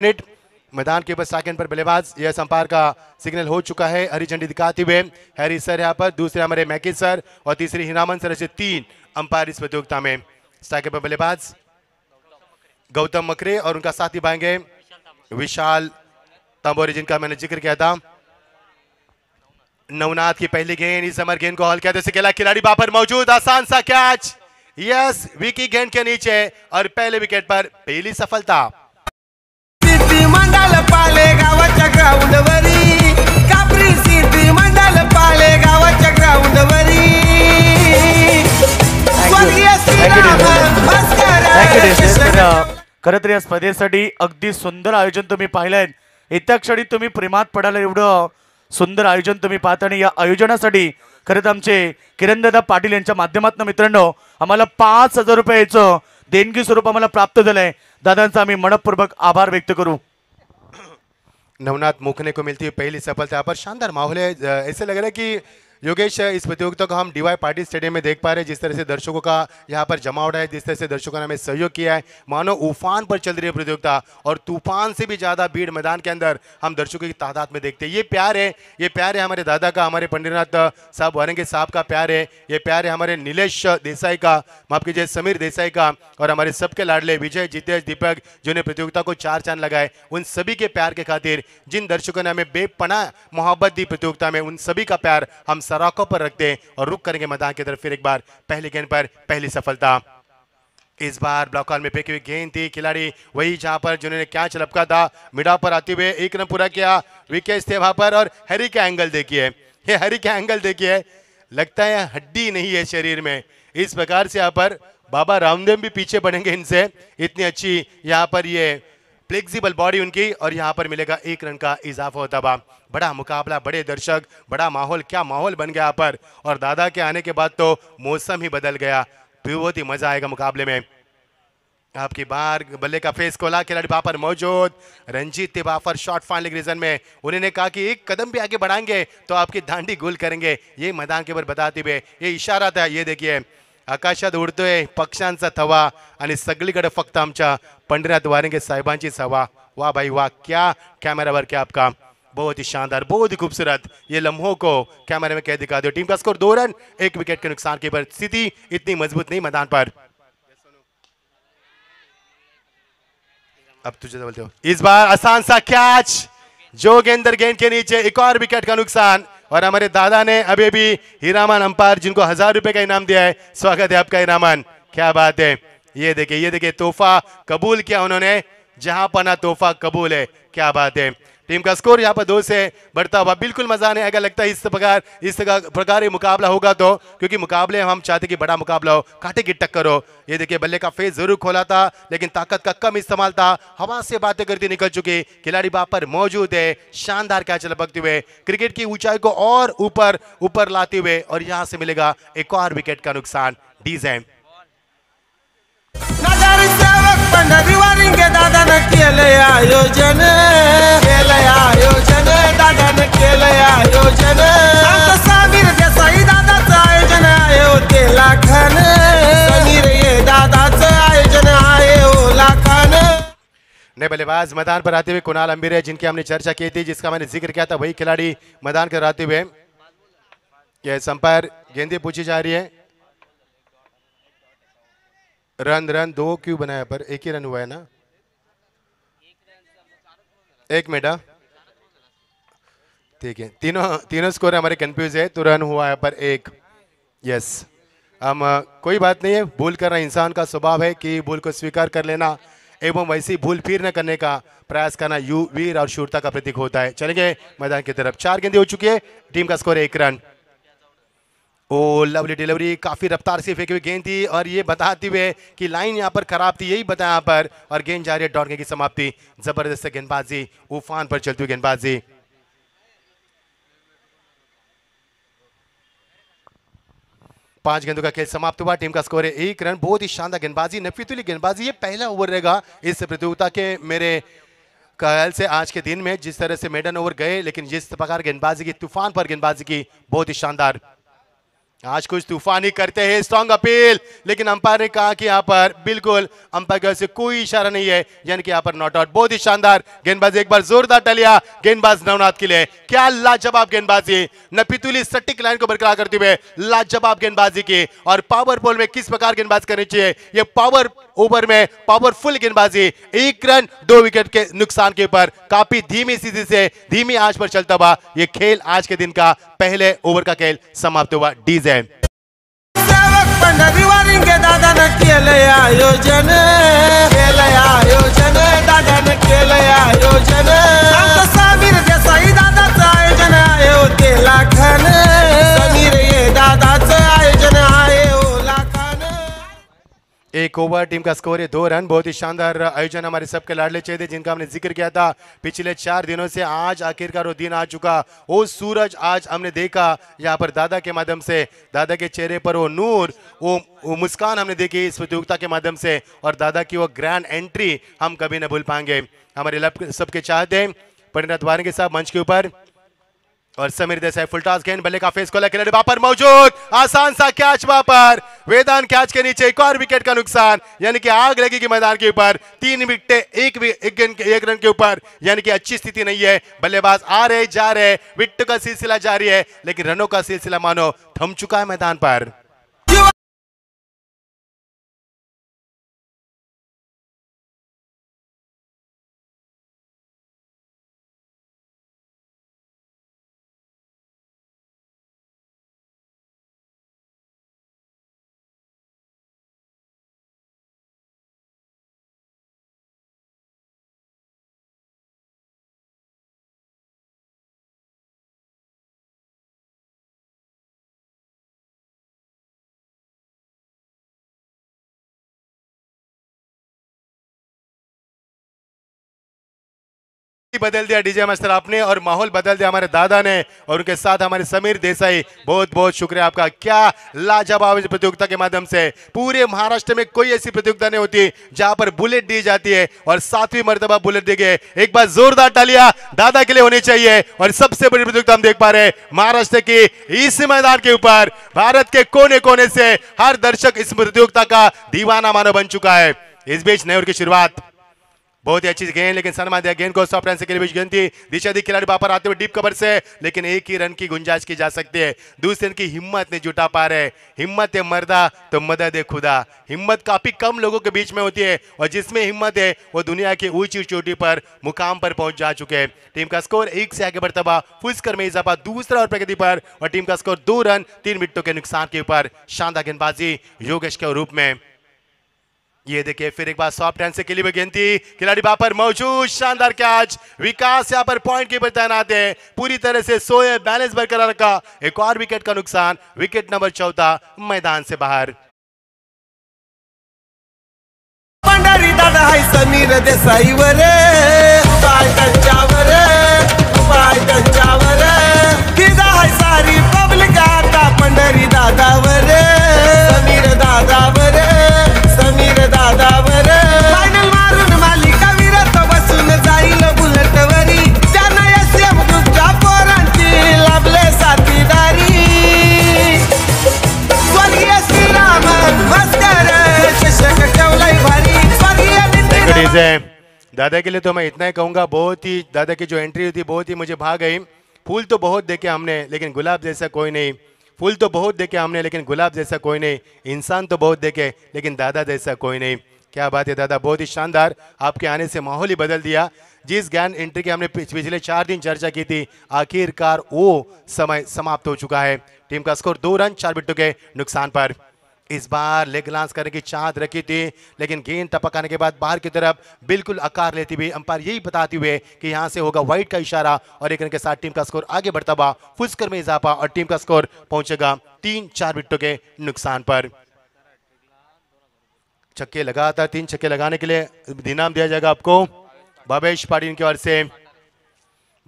Minute मैदान के ऊपर second पर बल्लेबाज यह अंपायर का सिग्नल हो चुका है। हरी झंडी दिखाते हुए हैरी सर यहाँ पर, दूसरे हमारे मैकी सर और तीसरी हिरामन सर, ऐसे 3 अंपायर इस प्रतियोगिता में। स्ट्राइकर पर बल्लेबाज गौतम मकरे और उनका साथी भाएंगे विशाल तंबोरी, जिनका मैंने जिक्र किया था। नवनाथ की पहली गेंद, इस समर गेंद को हॉल किया, अकेला खिलाड़ी वहां पर मौजूद, आसान सा कैच, यस विकी गेंद के नीचे और पहले विकेट पर पहली सफलता। मंडल पाले गावाच्या ग्राउंडवरी, कापरी सिटी मंडल पाले गावाच्या ग्राउंडवरी, स्वर्गीय खरं तर या स्पर्धेसाठी अगदी सुंदर आयोजन तुम्ही पाहिलंय। येत्या क्षणी तुम्ही प्रेमात पडाल एवढं सुंदर आयोजन तुम्ही पाहता आणि या आयोजनासाठी खरं तर आमचे किरणदादा पाटील यांच्या माध्यमातून मित्रांनो आम्हाला 5,000 रुपयाचं देणगी स्वरूप आम्हाला प्राप्त झालंय। दादांचा आम्ही मनपूर्वक आभार व्यक्त करू। नवनाथ मुखने को मिलती है पहली सफलता। यहाँ पर शानदार माहौल है, ऐसे लग रहा है कि योगेश इस प्रतियोगिता को हम डीवाई पाटिल स्टेडियम में देख पा रहे हैं। जिस तरह से दर्शकों का यहाँ पर जमावट है, जिस तरह से दर्शकों ने हमें सहयोग किया है, मानो उफान पर चल रही है प्रतियोगिता और तूफान से भी ज़्यादा भीड़ मैदान के अंदर हम दर्शकों की तादाद में देखते हैं। ये प्यार है हमारे दादा का, हमारे पंडितनाथ साहब वारंगे साहब का प्यार है, ये प्यार है हमारे नीलेश देसाई का, माफ कीजिए समीर देसाई का, और हमारे सबके लाडले विजय, जितेश, दीपक जिन्होंने प्रतियोगिता को 4 चांद लगाए, उन सभी के प्यार के खातिर, जिन दर्शकों ने हमें बेपनाह मोहब्बत दी प्रतियोगिता में, उन सभी का प्यार हम सराखों पर रखते हैं और रुक करेंगे मैदान की तरफ। फिर एक बार पहली गेंद पर पहली सफलता। इस बार ब्लॉक हॉल में फेंकी हुई गेंद थी, खिलाड़ी वही जहां पर जिन्होंने कैच लपका था, मिडा पर आते हुए एक रन पूरा किया, विकेट थे वहां पर। और हैरी का एंगल देखिए, ये हैरी का एंगल देखिए, लगता है हड्डी नहीं है शरीर में। इस प्रकार से यहाँ पर बाबा रामदेव भी पीछे बढ़ेंगे इनसे, इतनी अच्छी यहाँ पर ये फ्लेक्सिबल बॉडी उनकी, और यहाँ पर मिलेगा 1 रन का इजाफा होता हुआ। बड़ा मुकाबला, बड़े दर्शक, बड़ा माहौल, क्या माहौल बन गया यहाँ पर। और दादा के आने के बाद तो मौसम ही बदल गया, बहुत ही मजा आएगा मुकाबले में। आपकी बार बल्ले का फेस खोला, खिलाड़ी वहां पर मौजूद, रंजीत थे वहां पर शॉर्ट फाइनल रीजन में, उन्होंने कहा कि एक कदम भी आगे बढ़ाएंगे तो आपकी दांडी गोल करेंगे, ये मैदान के ऊपर बताते हुए ये इशारा था। ये देखिए आकाशात उडतोय पक्ष्यांचा थवा आणि सगळीकडे फक्त आमच्या पंडितनाथ वारंगे साहेबांचीच हवा। वाह भाई वाह, क्या कैमरा वर्क है आपका, बहुत ही शानदार, बहुत ही खूबसूरत। ये लम्हों को कैमरे में कैद दिखा दो। टीम का स्कोर 2 रन 1 विकेट के नुकसान के, स्थिति इतनी मजबूत नहीं मैदान पर। अब तुझे बोलते हो, इस बार आसान सा कैच, जोगेंद्र गेंद के नीचे, एक और विकेट का नुकसान। और हमारे दादा ने अभी भी हीरामन अंपायर जिनको 1000 रुपए का इनाम दिया है, स्वागत है आपका हीरामन, क्या बात है। ये देखिए तोहफा कबूल किया उन्होंने, जहां पना तोहफा कबूल है, क्या बात है। टीम का स्कोर यहाँ पर 2 से बढ़ता हुआ, बिल्कुल मजा नहीं आएगा लगता है इस प्रकार ये मुकाबला होगा तो, क्योंकि मुकाबले हम चाहते कि बड़ा मुकाबला हो, कांटे की टक्कर हो। ये देखिए बल्ले का फेस जरूर खोला था लेकिन ताकत का कम इस्तेमाल था, हवा से बातें करती निकल चुकी, खिलाड़ी वहां पर मौजूद है, शानदार कैच लपकते हुए क्रिकेट की ऊंचाई को और ऊपर लाते हुए, और यहां से मिलेगा एक और विकेट का नुकसान। डीजेम दादानं केलंय आयोजन, दादानं केलंय आयोजन, समीर देसाई दादाचं आयोजन आहे हो ते लाखान, समीर ये दादाचं आयोजन आहे हो लाखान। नए बल्लेबाज मैदान पर आते हुए कुणाल अंबिरे, जिनकी हमने चर्चा की थी, जिसका मैंने जिक्र किया था, वही खिलाड़ी मैदान पर आते हुए। यह अंपायर गेंदें पूछी जा रही है, रन 2 क्यों बनाया पर, एक ही रन हुआ है ना, 1 मिनट, ठीक है। तीनों स्कोर हमारे कंफ्यूज है, तो रन हुआ है पर 1, यस। हम कोई बात नहीं है, भूल करना इंसान का स्वभाव है कि भूल को स्वीकार कर लेना एवं वैसी भूल फिर न करने का प्रयास करना वीर और शूरता का प्रतीक होता है। चलेंगे मैदान की तरफ, 4 गेंदें हो चुकी है, टीम का score 1 run. Oh lovely delivery, काफी रफ्तार से फेंकी हुई गेंद थी, और ये बताते हुए कि लाइन यहाँ पर खराब थी, यही बताया यहाँ पर, और गेंद जा रही है डॉट की समाप्ति। जबरदस्त गेंदबाजी, उफान पर चलती हुई गेंदबाजी। पांच गेंदों का खेल समाप्त हुआ, टीम का स्कोर है 1 रन। बहुत ही शानदार गेंदबाजी, नफीतुली गेंदबाजी, ये पहला ओवर रहेगा इस प्रतियोगिता के मेरे ख्याल से आज के दिन में। जिस तरह से मेडन ओवर गए, लेकिन जिस प्रकार गेंदबाजी की, तूफान पर गेंदबाजी की, बहुत ही शानदार। आज कुछ तूफानी करते हैं, स्ट्रॉन्ग अपील, लेकिन अंपायर ने कहा कि यहाँ पर बिल्कुल अंपायर की ओर से कोई इशारा नहीं है, यानी कि यहाँ पर नॉट आउट। बहुत ही शानदार गेंदबाजी, एक बार जोरदार टलिया गेंदबाज नवनाथ के लिए। क्या लाजवाब गेंदबाजी, नपीतुली सटीक लाइन को बरकरार करते हुए लाजवाब गेंदबाजी की। और पावर बॉल में किस प्रकार गेंदबाजी करनी चाहिए, ये पावर ओवर में पावरफुल गेंदबाजी। 1 रन 2 विकेट के नुकसान के ऊपर काफी धीमी स्थिति से धीमी आंच पर चलता हुआ ये खेल आज के दिन का पहले ओवर का खेल समाप्त हुआ। डीजे सेवक पंढरीवारींगे दादानं केलंय आयोजन, केलंय आयोजन, दादानं केलंय आयोजन। आमचं समीर देसाई दादाचं आयोजन आहे हो ते लाखान, समीर ये दादाचं आयोजन आहे हो लाखान। एक ओवर, टीम का स्कोर है 2 रन। बहुत ही शानदार आयोजन हमारे सबके लाडले चेहरे जिनका हमने जिक्र किया था पिछले 4 दिनों से। आज आखिरकार वो दिन आ चुका, वो सूरज आज हमने देखा यहाँ पर दादा के माध्यम से, दादा के चेहरे पर वो नूर, वो मुस्कान हमने देखी इस प्रतियोगिता के माध्यम से। और दादा की वो ग्रैंड एंट्री हम कभी न भूल पाएंगे। हमारे सबके चाहते परिणत वारंगे साहब मंच के ऊपर, और समीर देसाई फुल टॉस गेंद, बल्ले का फेस खोला, खिलाड़ी वहां पर मौजूद, आसान सा कैच वहां पर, वेदांत कैच के नीचे एक और विकेट का नुकसान, यानी कि आग लगेगी मैदान के ऊपर। 3 विकेट एक रन के ऊपर, यानी कि अच्छी स्थिति नहीं है। बल्लेबाज आ रहे जा रहे, विकेट का सिलसिला जारी है, लेकिन रनों का सिलसिला मानो थम चुका है मैदान पर। बदल दिया डीजे मास्टर आपने, और माहौल बदल दिया हमारे दादा ने, और उनके साथ हमारे समीर देसाई। बहुत बहुत शुक्रिया आपका। क्या लाजवाब प्रतियोगिता के माध्यम से, पूरे महाराष्ट्र में कोई ऐसी प्रतियोगिता नहीं होती जहां पर बुलेट दी जाती है, और 7वीं मर्तबा बुलेट दी गई। एक बार जोरदार तालियां दादा के लिए होनी चाहिए। और सबसे बड़ी प्रतियोगिता हम देख पा रहे हैं महाराष्ट्र की इस मैदान के ऊपर, भारत के कोने कोने से हर दर्शक इस प्रतियोगिता का दीवाना मानो बन चुका है। इस बीच नए ओवर की शुरुआत, बहुत ही अच्छी गेंद, लेकिन सन्मान दिया गेंद को, सॉफ्ट रन से के लिए बीच गेंद थी, दिशा दी खिलाड़ी वापस आते हुए डीप कवर से, लेकिन एक ही रन की गुंजाइश की जा सकती है। दूसरे रन की हिम्मत नहीं जुटा पा रहे। हिम्मत है मर्दा तो मदद है खुदा। हिम्मत काफी कम लोगों के बीच में होती है, और जिसमें हिम्मत है वो दुनिया की ऊंची चोटी पर मुकाम पर पहुंच जा चुके हैं। टीम का स्कोर 1 से आगे बढ़ता हुआ फुल स्कोर में इजाफा दूसरा और प्रगति पर, और टीम का स्कोर 2 रन 3 विकेटों के नुकसान के ऊपर। शानदार गेंदबाजी योगेश के रूप में। ये देखिए फिर एक बार सॉफ्ट हैंड से खेली हुई गेंद थी, खिलाड़ी वहां पर मौजूद, शानदार कैच। विकास यहां पर पॉइंट कीपर तैनात है, पूरी तरह से सोए, बैलेंस बरकरार रखा। एक और विकेट का नुकसान, विकेट नंबर 14 मैदान से बाहर। पंढरी दादा हाय समीर देसाईवर, पाय त्यांच्यावर, पाय त्यांच्यावर, फिदा हाय सारी पब्लिक आता पंढरी दादावर, समीर दादावर, समीर दादावर। फायनल मारून मालिका विरत बसून जाईल बुलेटवरी, त्यांना एसएम ग्रुपच्या पोरांची लाभले साथीदारी। स्वर्गीय श्रीरामन मस्कर चषक ठेवलाय भारी, स्वर्गीय नितीन। दादा के लिए तो मैं इतना ही कहूंगा, बहुत ही दादा की जो एंट्री हुई थी बहुत ही मुझे भा गई। फूल तो बहुत देखे हमने, लेकिन गुलाब जैसा कोई नहीं। फूल तो बहुत देखे हमने, लेकिन गुलाब जैसा कोई नहीं। इंसान तो बहुत देखे, लेकिन दादा जैसा कोई नहीं। क्या बात है दादा, बहुत ही शानदार। आपके आने से माहौल ही बदल दिया। जिस ज्ञान एंट्री की हमने पिछले 4 दिन चर्चा की थी, आखिरकार वो समय समाप्त हो चुका है। टीम का स्कोर 2 रन 4 विकेटों के नुकसान पर। इस बार लेग लांस करने की चाहत रखी थी, लेकिन गेंद टपकाने के बाद बाहर की तरफ बिल्कुल आकार लेती हुई अंपायर यही बताते हुए कि यहां से होगा वाइड का इशारा, और एक रन के साथ टीम का स्कोर आगे बढ़ता हुआ फुल स्कोर में इजाफा, और टीम का स्कोर पहुंचेगा 3-4 विकेटों के नुकसान पर। छक्के लगातार 3 छक्के लगाने के लिए इनाम दिया जाएगा आपको भवेश पाटिल की ओर से।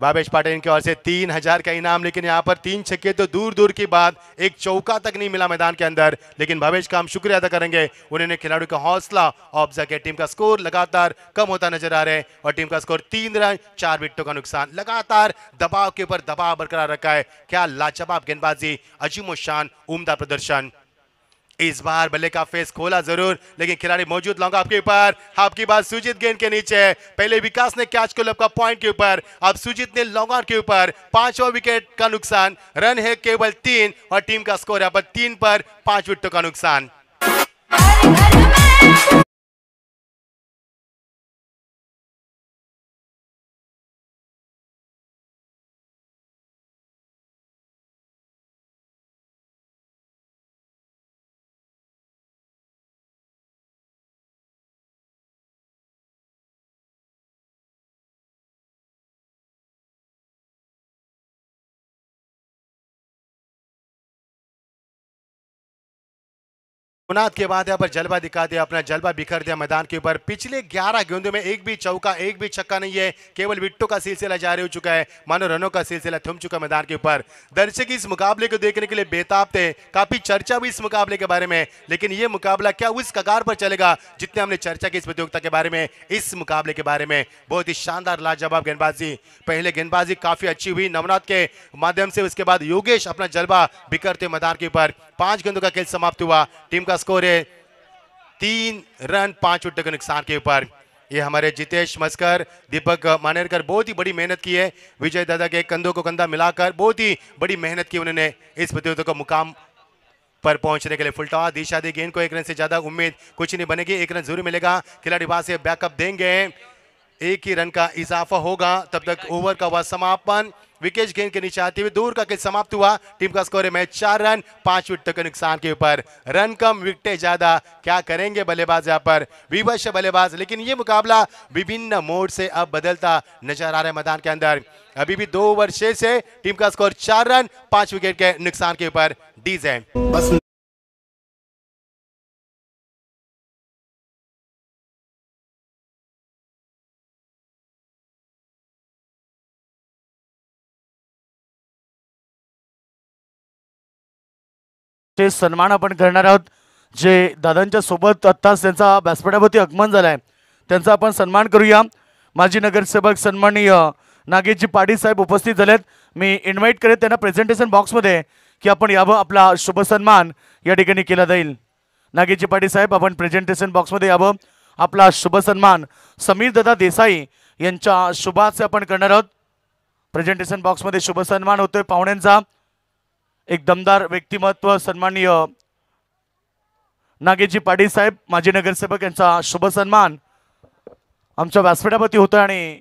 भावेश पाटिल इनकी ओर से 3000 का इनाम, लेकिन यहाँ पर 3 छक्के तो दूर दूर की बात, एक चौका तक नहीं मिला मैदान के अंदर। लेकिन भावेश का हम शुक्रिया अदा करेंगे, उन्होंने खिलाड़ियों का हौसला अफजा किया। टीम का स्कोर लगातार कम होता नजर आ रहा है और टीम का स्कोर 3 रन 4 विकेटों का नुकसान। लगातार दबाव के ऊपर दबाव बरकरार रखा है। क्या लाजवाब गेंदबाजी, अजीम शान, उम्दा प्रदर्शन। इस बार बल्ले का फेस खोला जरूर, लेकिन खिलाड़ी मौजूद लॉन्ग ऑफ के ऊपर। आपकी बात सुजीत गेंद के नीचे, पहले विकास ने कैच को लपका पॉइंट के ऊपर, अब सुजीत ने लॉन्ग ऑन के ऊपर। 5वां विकेट का नुकसान, रन है केवल 3 और टीम का स्कोर यहाँ पर 3 पर 5 विकेटों का नुकसान। मुनाद के बाद यहाँ पर जलवा दिखा दिया, अपना जलवा बिखर दिया मैदान के ऊपर। पिछले 11 गेंदों में एक भी चौका, एक भी छक्का नहीं है, केवल विकेटों का सिलसिला जारी हो चुका है, मानो रनों का सिलसिला थम चुका मैदान के ऊपर। दर्शक इस मुकाबले को देखने के लिए बेताब थे, काफी चर्चा हुई इस मुकाबले के बारे में, लेकिन ये मुकाबला क्या उस कगार पर चलेगा जितने हमने चर्चा की इस प्रतियोगिता के बारे में, इस मुकाबले के बारे में। बहुत ही शानदार लाजवाब गेंदबाजी, पहले गेंदबाजी काफी अच्छी हुई नवनाथ के माध्यम से, उसके बाद योगेश अपना जलवा बिखरते मैदान के ऊपर। 5 गेंदों का खेल समाप्त हुआ, टीम का स्कोर है 3 रन 5 विकेटों के नुकसान के ऊपर। ये हमारे जितेश मस्कर, दीपक मानेरकर बहुत ही बड़ी मेहनत की है, विजय दादा के कंधों को कंधा मिलाकर बहुत ही बड़ी मेहनत की उन्होंने इस प्रतियोगिता को मुकाम पर पहुंचने के लिए। फुलटॉस दी शादी गेंद को 1 रन से ज्यादा उम्मीद कुछ नहीं बनेगी, 1 रन जरूर मिलेगा, खिलाड़ी वहां से बैकअप देंगे, 1 ही रन का इजाफा होगा, तब तक ओवर का हुआ समापन। विकेट गेंद के नीचे आते हुए दूर का खेल समाप्त हुआ, टीम का स्कोर है मैच 4 रन 5 विकेटों के नुकसान के ऊपर। रन कम विकेटें ज्यादा, क्या करेंगे बल्लेबाज यहाँ पर, विवश बल्लेबाज। लेकिन ये मुकाबला विभिन्न मोड से अब बदलता नजर आ रहा है मैदान के अंदर। अभी भी 2 ओवर शेष है, टीम का स्कोर 4 रन 5 विकेट के नुकसान के ऊपर। डीजे बस ते सन्मान आपण करणार आहोत, जे दादांच्या सोबत आत्ताच त्यांचा व्यासपीठावरती आगमन झालाय, त्यांचा आपण सन्मान करूया। माजी नगरसेवक सन्माननीय नागेशजी पाटील साहेब उपस्थित झालेत, मी इन्व्हाइट करेन त्यांना प्रेझेंटेशन बॉक्समध्ये की आपण यावं, आपला शुभ सन्मान या ठिकाणी केला जाईल। नागेशजी पाटील साहेब आपण प्रेझेंटेशन बॉक्समध्ये यावं, आपला शुभ सन्मान समीर दादा देसाई यांच्या शुभाचे आपण करणार आहोत। प्रेझेंटेशन बॉक्समध्ये शुभ सन्मान होतोय पाहुण्यांचा, एक दमदार व्यक्तिमत्व सन्माननीय नागेशजी पाटील साहेब माजी नगरसेवक यांचा शुभ सन्मान आमच्या व्यासपीठावरती होतोय आणि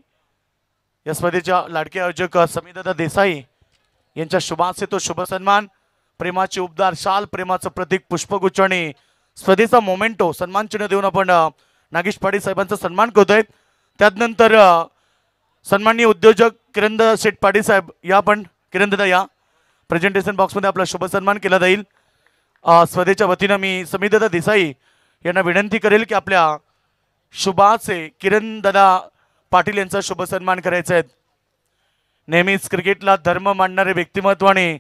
या स्पर्धेच्या लाडके आयोजक समीरदादा देसाई यांच्या शुभाचे तो शुभ सन्मान, प्रेमाची उपदार शाल, प्रेमाचं प्रतीक पुष्पगुच्छ आणि स्पर्धेचा मोमेंटो सन्मान चिन्ह देऊन आपण नागेश पाटील साहेबांचा सन्मान करतोय। त्यानंतर सन्माननीय उद्योजक किरण शेठ पाटील साहेब या, आपण किरण दादा या, प्रेझेंटेशन बॉक्समध्ये आपला शुभ सन्मान केला जाईल। स्पर्धेच्या वतीनं मी समीरदादा देसाई यांना विनंती करेल की आपल्या शुभाचे किरण दादा पाटील यांचा शुभ सन्मान करायचा आहे। नेहमीच क्रिकेटला धर्म मानणारे व्यक्तिमत्व आणि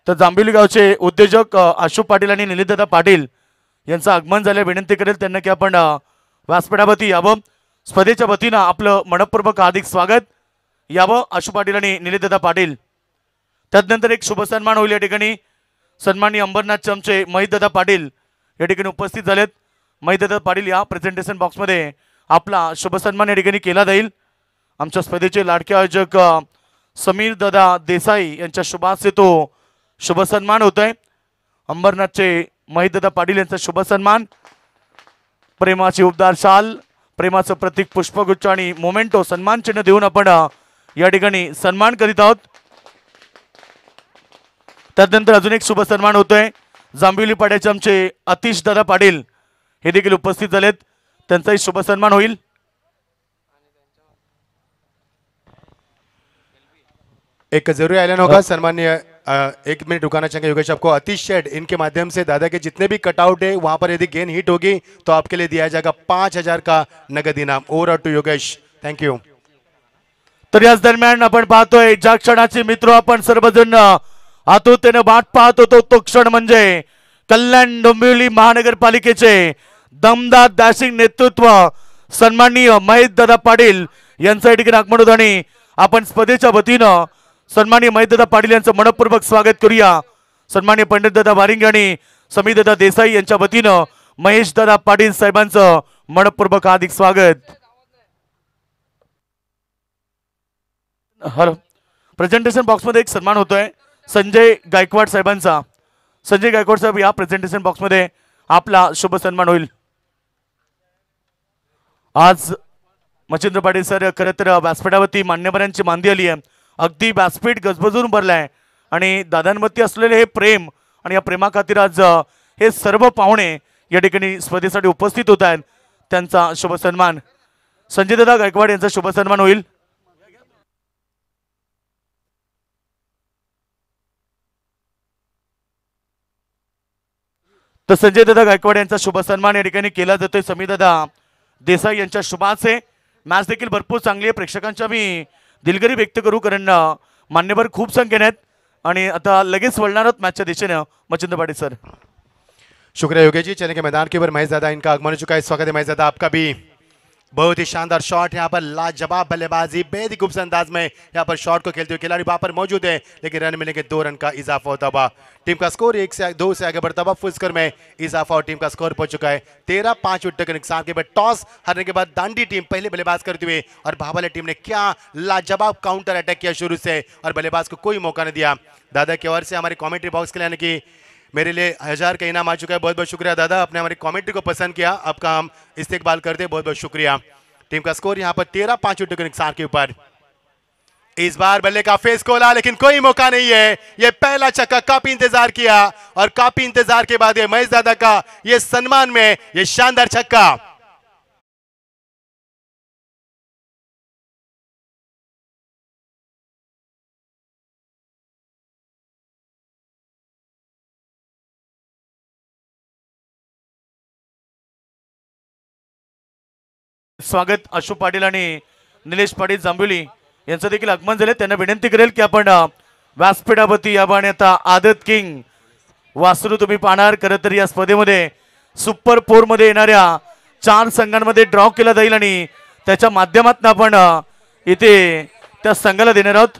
तर जांभिवली गावचे उद्योजक अशोक पाटील आणि निलेशदादा पाटील यांचं आगमन झाले, विनंती करेल त्यांना की आपण व्यासपीठावरती यावं। स्पर्धेच्या वतीनं आपलं मनपूर्वक हार्दिक स्वागत, यावं अशोक पाटील आणि निलेशदादा पाटील। त्यानंतर एक शुभ सन्मान होईल, या ठिकाणी सन्माननीय अंबरनाथ चमचे महितदादा पाटील या ठिकाणी उपस्थित झालेत। महितदादा पाटील या प्रेझेंटेशन बॉक्समध्ये आपला शुभ सन्मान या ठिकाणी केला जाईल। आमच्या स्पर्धेचे लाडके आयोजक समीर दादा देसाई यांच्या शुभाचे तो शुभ सन्मान होतोय। अंबरनाथचे महितदादा पाटील यांचा शुभ सन्मान, प्रेमाची उपदार शाल, प्रेमाचं प्रतीक पुष्पगुच्छ आणि मोमेंटो सन्मान चिन्ह देऊन आपण या ठिकाणी सन्मान करीत आहोत। त्यानंतर अजून एक शुभ सन्मान होतोय, जांभिवली पाड्याचे आमचे अतिश दादा पाटील हे देखील उपस्थित झालेत, त्यांचाही शुभ सन्मान होईल। एक जरूरी ऐलान होगा, सन्माननीय एक मिनट रुकाना चाहेंगे योगेश आपको। अतीश शेठ, इनके माध्यम से दादा के जितने भी कटआउट है वहां पर यदि गेंद हिट होगी तो आपके लिए दिया जाएगा 5,000 का नगद इनाम। Over to Yogesh, thank you. तर याच दरम्यान आपण पाहतोय ज्या क्षणाचे मित्र आपण सर्वजण आतुरतेने वाट पाहत होतो तो क्षण म्हणजे कल्याण डोंबिवली महानगरपालिकेचे दमदार डॅशिंग नेतृत्व सन्माननीय महेश दादा पाटील यांचं या ठिकाणी आगमन होतं आणि आपण स्पर्धेच्या वतीनं सन्माननीय महेश दादा पाटील यांचं मनपूर्वक स्वागत करूया। सन्माननीय पंडित दादा वारिंगे आणि समीर दादा देसाई यांच्या वतीनं महेश दादा पाटील साहेबांचं मनपूर्वक हार्दिक स्वागत। हॅलो, प्रेझेंटेशन बॉक्स मध्ये एक सन्मान होतोय संजय गायकवाड साहेबांचा। संजय गायकवाड साहेब या प्रेझेंटेशन बॉक्स मध्ये आपला शुभ सन्मान होईल। आज मच्छिंद्र पाटील सर खरं तर व्यासपीठावरती मान्यवरांची मांदी आली आहे, अगदी व्यासपीठ गजबजून भरलाय आणि दादांवरती असलेले हे प्रेम आणि या प्रेमाखातीर आज हे सर्व पाहुणे या ठिकाणी स्पर्धेसाठी उपस्थित होत आहेत, त्यांचा शुभ सन्मान संजय दादा गायकवाड यांचा शुभ सन्मान होईल। तर संजय दादा गायकवाड यांचा शुभ सन्मान या ठिकाणी केला जातोय समीर दादा देसाई यांच्या शुभाचे। मॅच देखील भरपूर चांगली आहे, प्रेक्षकांच्या मी दिलगिरी व्यक्त करू कारण मान्यवर खूप संख्येने आहेत आणि आता लगेच वळणार आहोत मॅचच्या दिशेने मच्छिंद्र पाटील सर। शुक्रिया योगेश जी। चलने के मैदान के ऊपर महेश दादा, इनका आगमन हो चुका है। स्वागत है महेश दादा आपका भी। बहुत ही शानदार शॉट, यहाँ पर लाजवाब बल्लेबाजी, बेहद ही खूबसूरत अंदाज में यहाँ पर शॉट को खेलते हुए खिलाड़ी वहां पर मौजूद है, लेकिन रन मिलने के 2 रन का इजाफा होता हुआ टीम का स्कोर 1-2 से आगे बढ़ता हुआ फुल स्कोर में इजाफा और टीम का स्कोर पहुंच चुका है 13। 5 विकेट के नुकसान के बाद टॉस हारने के बाद दांडी टीम पहले बल्लेबाज करते हुए और भावाले टीम ने क्या लाजवाब काउंटर अटैक किया शुरू से और बल्लेबाज को कोई मौका नहीं दिया। दादा की ओर से हमारे कॉमेंट्री बॉक्स के लिए, यानी कि मेरे लिए 1000 का इनाम आ चुका है। बहुत बहुत शुक्रिया दादा, आपने हमारी कॉमेंट्री को पसंद किया, आपका हम इस्तेकबाल करते हैं, बहुत बहुत शुक्रिया। टीम का स्कोर यहां पर 13। 5 विकेट के नुकसान के ऊपर इस बार बल्ले का फेस खोला लेकिन कोई मौका नहीं है। ये पहला छक्का, काफी इंतजार किया और काफी इंतजार के बाद ये महेश दादा का ये सम्मान में ये शानदार छक्का। स्वागत अशोक पाटील आणि निलेश पाटील जांभुली यांचं देखील आगमन झाले। त्यांना विनंती करेल की आपण व्यासपीठावरती याबाने आता आदत किंग वासरू तुम्ही पाहणार। खरं तर या स्पर्धेमध्ये सुपर 4 मध्ये येणाऱ्या 4 संघांमध्ये ड्रॉ केला जाईल आणि त्याच्या माध्यमातून आपण इथे त्या संघाला देणार आहोत।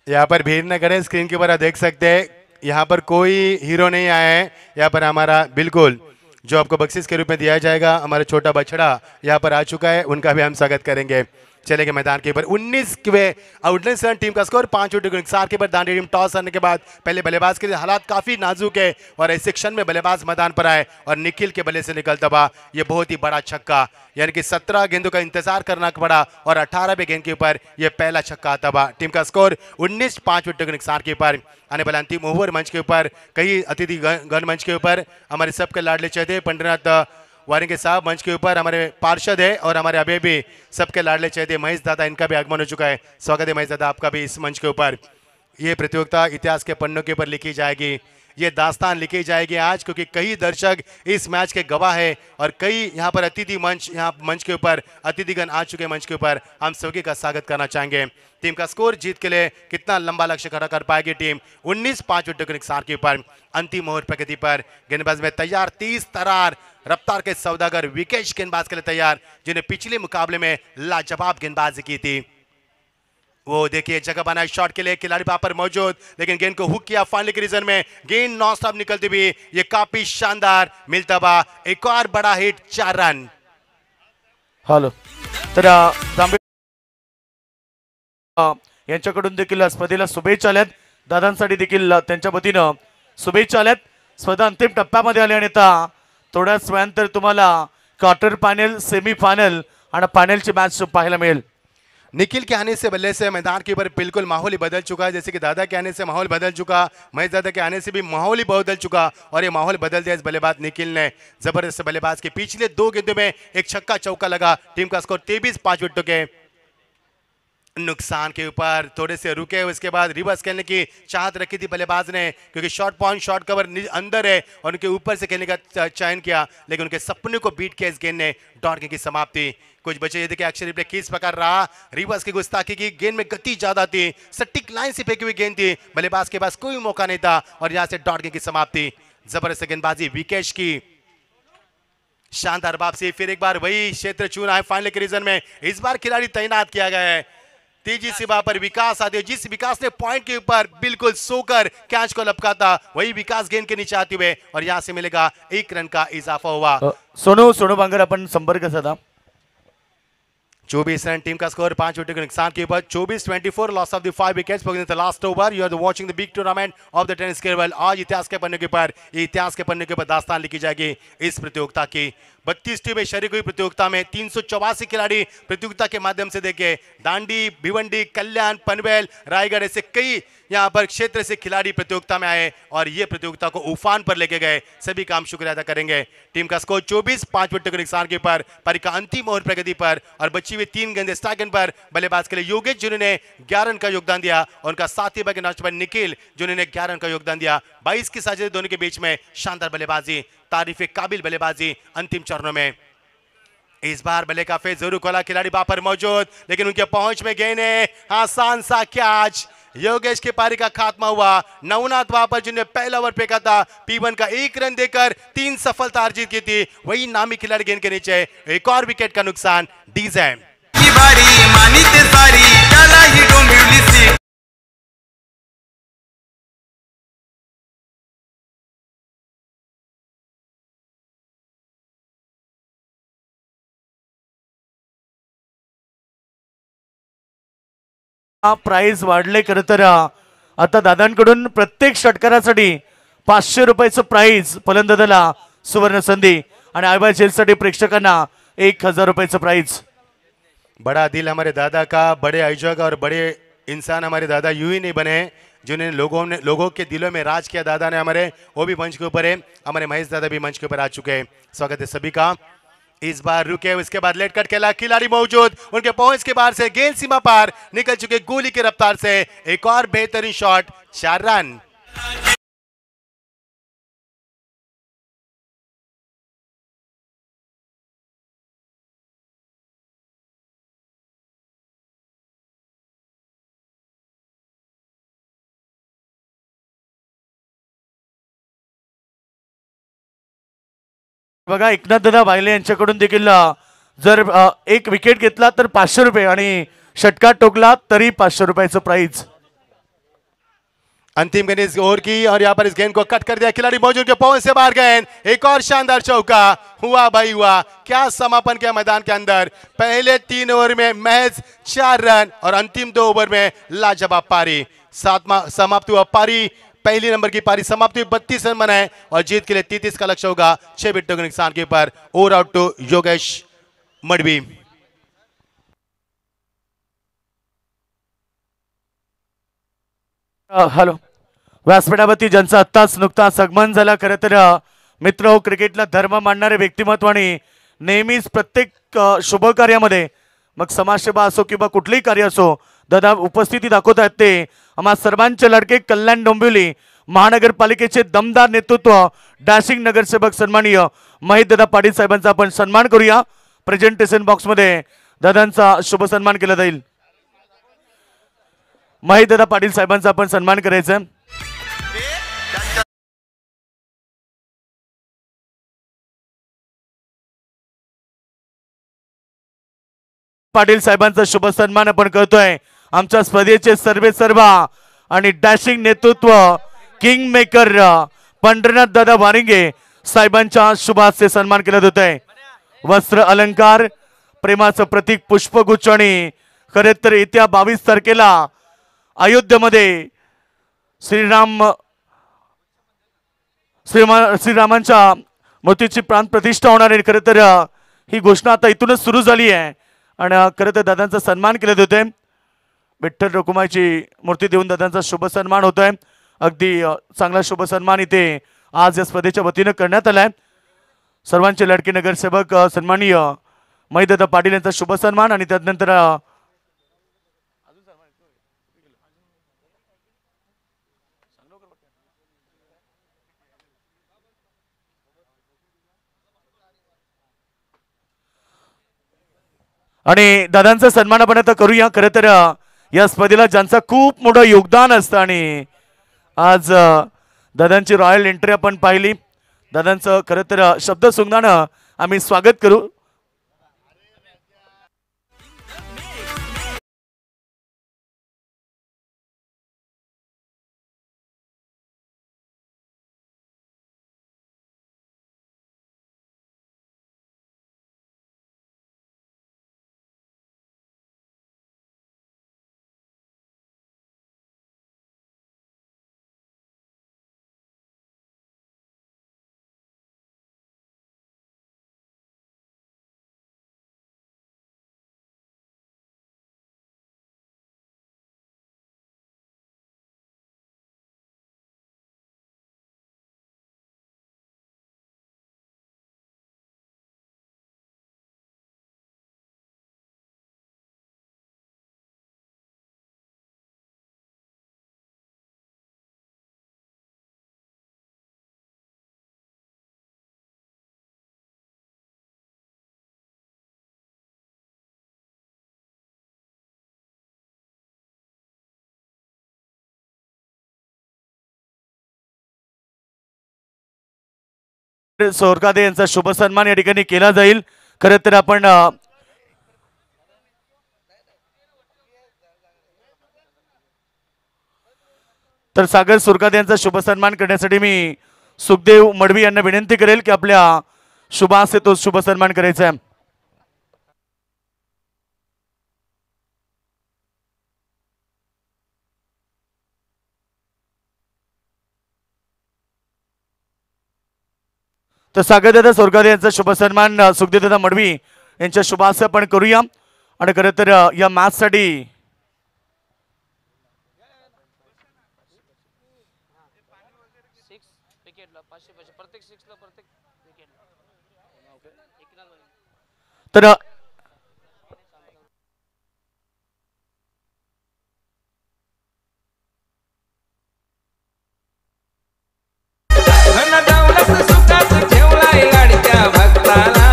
यहाँ पर भीड़ न करें, स्क्रीन के ऊपर आप देख सकते हैं यहाँ पर कोई हीरो नहीं आया है। यहाँ पर हमारा बिल्कुल जो आपको बख्शिश के रूप में दिया जाएगा, हमारा छोटा बछड़ा यहाँ पर आ चुका है, उनका भी हम स्वागत करेंगे। चलेंगे मैदान के ऊपर 19 रन टीम का स्कोर, 5 विकेट के नुकसान के बाद दांडी टीम टॉस हारने के बाद पहले बल्लेबाज के लिए हालात काफी नाजुक है और ऐसे क्षण में बल्लेबाज मैदान पर आए और निखिल के बल्ले से निकलता हुआ ये बहुत ही बड़ा छक्का, यानी कि 17 गेंदों का इंतजार करना पड़ा और 18वें गेंद के ऊपर यह पहला छक्का आता हुआ। टीम का स्कोर 19। 5 विकेट के नुकसान के ऊपर आने वाला अंतिम ओवर मंच के ऊपर कई अतिथि गण मंच के ऊपर हमारे सबके लाडले चहेते पंडित वारिंगे साहब मंच के ऊपर हमारे पार्षद है और हमारे अभी भी सबके लाडले चहेते महेश दादा, इनका भी आगमन हो चुका है। स्वागत है महेश दादा आपका भी इस मंच के ऊपर। ये प्रतियोगिता इतिहास के पन्नों के ऊपर लिखी जाएगी, ये दास्तान लिखी जाएगी आज, क्योंकि कई दर्शक इस मैच के गवाह है और कई यहाँ पर अतिथि मंच, यहाँ मंच के ऊपर अतिथिगण आ चुके मंच के ऊपर, हम सभी का स्वागत करना चाहेंगे। टीम का स्कोर जीत के लिए कितना लंबा लक्ष्य खड़ा कर पाएगी टीम, 19। 5 विकेट के नुकसान के ऊपर अंतिम ओवर प्रगति पर गेंदबाज में तैयार 30 तरार रफ्तार के सौदागर विकेश गेंदबाज के लिए तैयार, जिन्हें पिछले मुकाबले में लाजवाब गेंदबाजी की थी। वो देखिए जगह बनाए शॉट के लिए, खिलाड़ी वहां पर मौजूद, लेकिन गेंद को हुक किया फाइनल के रीजन में, गेंद नॉन स्टॉप निकलती हुई ये काफी शानदार मिलता हुआ एक और बड़ा हिट, 4 रन। हॅलो, तर यांच्याकडून देखील स्पर्धेला शुभेच्छा आल्यात, दादांसाठी देखील त्यांच्या वतीनं शुभेच्छा आल्यात। स्पर्धा अंतिम टप्प्यामध्ये आली आणि आता थोड्याच वेळानंतर तुम्हाला क्वार्टर फायनल, सेमीफायनल आणि फायनलची मॅच पाहायला मिळेल। निखिल के आने से बल्ले से मैदान के ऊपर बिल्कुल माहौल ही बदल चुका है, जैसे कि दादा के आने से माहौल बदल चुका, महेश दादा के आने से भी माहौल ही बदल चुका और ये माहौल बदल दिया इस बल्लेबाज निखिल ने। जबरदस्त बल्लेबाज के पिछले 2 गेंदों में एक छक्का चौका लगा। टीम का स्कोर 23। 5 विकेटों के नुकसान के ऊपर थोड़े से रुके, उसके बाद रिवर्स खेलने की चाहत रखी थी बल्लेबाज ने, क्योंकि शॉर्ट पॉइंट शॉर्ट कवर अंदर है और उनके ऊपर से खेलने का चयन किया, लेकिन उनके सपने को बीट किया इस गेंद ने। डॉट की समाप्ति। कुछ बचे ये देखिए एक्शन रिप्ले किस प्रकार रहा। रिवर्स की गुस्ताखी की, गेंद में गति ज्यादा थी, सटीक लाइन से फेंकी हुई गेंद थी, बल्लेबाज के पास कोई मौका नहीं था और यहां से डॉट की समाप्ति। जबरदस्त गेंदबाजी विकेश की, शानदार वापसी, फिर एक बार वही क्षेत्र चुना है फाइनल के रीजन में। इस बार खिलाड़ी तैनात किया गया है, तेजी से वहां पर विकास आते हुए, जिस विकास ने पॉइंट के ऊपर बिल्कुल सोकर कैच को लपका था, वही विकास गेंद के नीचे आते हुए और यहां से मिलेगा 1 रन का इजाफा हुआ। सोनू बांगर अपन संपर्क साधा। 24 रन टीम का स्कोर, 5 विकेट के नुकसान के ऊपर। 24-24 loss of the 5 wickets in the last over. You are watching the big tournament of the tennis केवल। आज इतिहास के पन्ने के ऊपर, इतिहास के पन्ने के ऊपर दास्तान लिखी जाएगी इस प्रतियोगिता की। 32 टीमें शरीक हुई प्रतियोगिता में, 384 खिलाड़ी प्रतियोगिता के माध्यम से देखे। दांडी, भिवंडी, कल्याण, पनवेल, रायगढ़ ऐसे कई यहां पर क्षेत्र से खिलाड़ी प्रतियोगिता में आए और ये प्रतियोगिता को उफान पर लेके गए। सभी का हम शुक्रिया अदा करेंगे। टीम का स्कोर 24, 5 विकेट के नुकसान के ऊपर। पारी का अंतिम ओवर प्रगति पर और बची हुई 3 गेंदें स्ट्राइक पर बल्लेबाज के लिए योगेश जिन्होंने 11 रन का योगदान दिया और उनका साथी बाकी नाच पर निखिल जिन्होंने 11 रन का योगदान दिया। 22 की साझेदारी दोनों के बीच में शानदार बल्लेबाजी, तारीफ काबिल बल्लेबाजी अंतिम चरणों में। इस बार बल्ले का फेज जरूर खोला, खिलाड़ी वहां पर मौजूद, लेकिन उनके पहुंच में गेंद है, आसान सा कैच। योगेश के पारी का खात्मा हुआ। नवनाथ वहां पर जिन्हें पहला ओवर फेंका था, P1 का 1 रन देकर 3 सफलता अर्जित की थी, वही नामी खिलाड़ी गेंद के नीचे। एक और विकेट का नुकसान डीजैम की बारी मानी ते सारी त्याला ही डोंबिवली सीट। प्राइस वाढले खरं तर आता दादांकडून प्रत्येक षटकारासाठी 500 रुपयाचं प्राइज फलंदाजाला सुवर्ण संधी आणि आयबाय जेलसाठी प्रेक्षकांना 1000 रुपयाचं प्राइज। बड़ा दिल हमारे दादा का, बड़े आयोजक और बड़े इंसान हमारे दादा यूं ही नहीं बने, जिन्हें लोगों के दिलों में राज किया दादा ने हमारे, वो भी मंच के ऊपर है। हमारे महेश दादा भी मंच के ऊपर आ चुके हैं। स्वागत है सभी का। इस बार रुके, उसके बाद लेट कट खेला, खिलाड़ी मौजूद, उनके पहुंच के बाहर से गेंद सीमा पार निकल चुके गोली की रफ्तार से। एक और बेहतरीन शॉट, 4 रन। बघा एकनाथ दादा बायले यांच्याकडून देखील जर एक विकेट घेतला तर 500 रुपये आणि षटकार टोकला तरी 500 रुपयाचं प्राइज। अंतिम गेंद इस ओवर की और यहाँ पर इस गेंद को कट कर दिया, खिलाड़ी मौजूद के पहुंच से बाहर गेंद। एक और शानदार चौका हुआ भाई हुआ, क्या समापन किया मैदान के अंदर। पहले 3 ओवर में महज 4 रन और अंतिम 2 ओवर में लाजवाब पारी। समाप्त हुआ पारी, पहली नंबर की पारी समाप्त हुई, 32 रन बनाए और जीत के लिए 33 का लक्ष्य होगा 6 विकेटों के नुकसान के ऊपर। Over out to Yogesh Madavi. Hello, व्यासपीठावरती ज्यांचा आत्ताच नुकताच आगमन झाला, खरं तर मित्र हो, क्रिकेटला धर्म मानणारे व्यक्तिमत्व आणि नेहमीच प्रत्येक शुभ कार्यामध्ये, मग समाजसेवा असो किंवा कुठलेही कार्य असो, दादा उपस्थिती दाखवत आहेत। ते आम्हा सर्वांचे लाडके कल्याण डोंबिवली महानगरपालिकेचे दमदार नेतृत्व, डॅशिंग नगरसेवक सन्माननीय महेश दादा पाटील साहेबांचा आपण सन्मान करूया। प्रेझेंटेशन बॉक्स मध्ये दादांचा शुभ सन्मान केला जाईल। महेश दादा पाटील साहेबांचा आपण सन्मान करायचा। पाटील साहेबांचा शुभ सन्मान आपण करतोय। आमच्या स्पर्धेचे सर्वेसर्वा आणि डॅशिंग नेतृत्व किंग मेकर पंढरनाथ दादा वारिंगे साहेबांच्या शुभ हस्ते सन्मान केला जातोय। वस्त्र अलंकार, प्रेमाचं प्रतीक पुष्पगुच्छ आणि खरे तर येत्या 22 तारखेला अयोध्येमध्ये श्रीरामांच्या मूर्तीची प्राण प्रतिष्ठा होणार आहे। खरे तर ही घोषणा आता इथूनच सुरू झाली आहे आणि खरे तर दादांचा सन्मान केले जातोय। विठ्ठल रखुमाईची मूर्ती देऊन दादांचा शुभ सन्मान होतोय। अगदी चांगला शुभ सन्मान इथे आज या स्पर्धेच्या वतीने करण्यात आलाय। सर्वांचे लाडके नगरसेवक सन्माननीय महेश दादा पाटील यांचा शुभ सन्मान आणि त्यानंतर आणि दादांचा सन्मान आपण आता करूया. खरं तर या स्पर्धेला ज्यांचं खूप मोठं योगदान असतं आणि आज दादांची रॉयल एंट्री आपण पाहिली. दादांचं खरं तर शब्द सुंगणानं आम्ही स्वागत करू. सोरकादे यांचा शुभ सन्मान या ठिकाणी केला जाईल. खरं तर आपण तर सागर सुरकादे यांचा शुभ सन्मान करण्यासाठी मी सुखदेव मडवी यांना विनंती करेल की आपल्या शुभासे तो शुभ सन्मान करायचा आहे. तर सागरदादा सोरकादे यांचा शुभ सन्मान सुखदेवदादा मडवी यांच्या शुभास आपण करूया. आणि खरं तर या मॅचसाठी तर धन दौलत सुखात ठेवलाय लाडक्या भक्ताला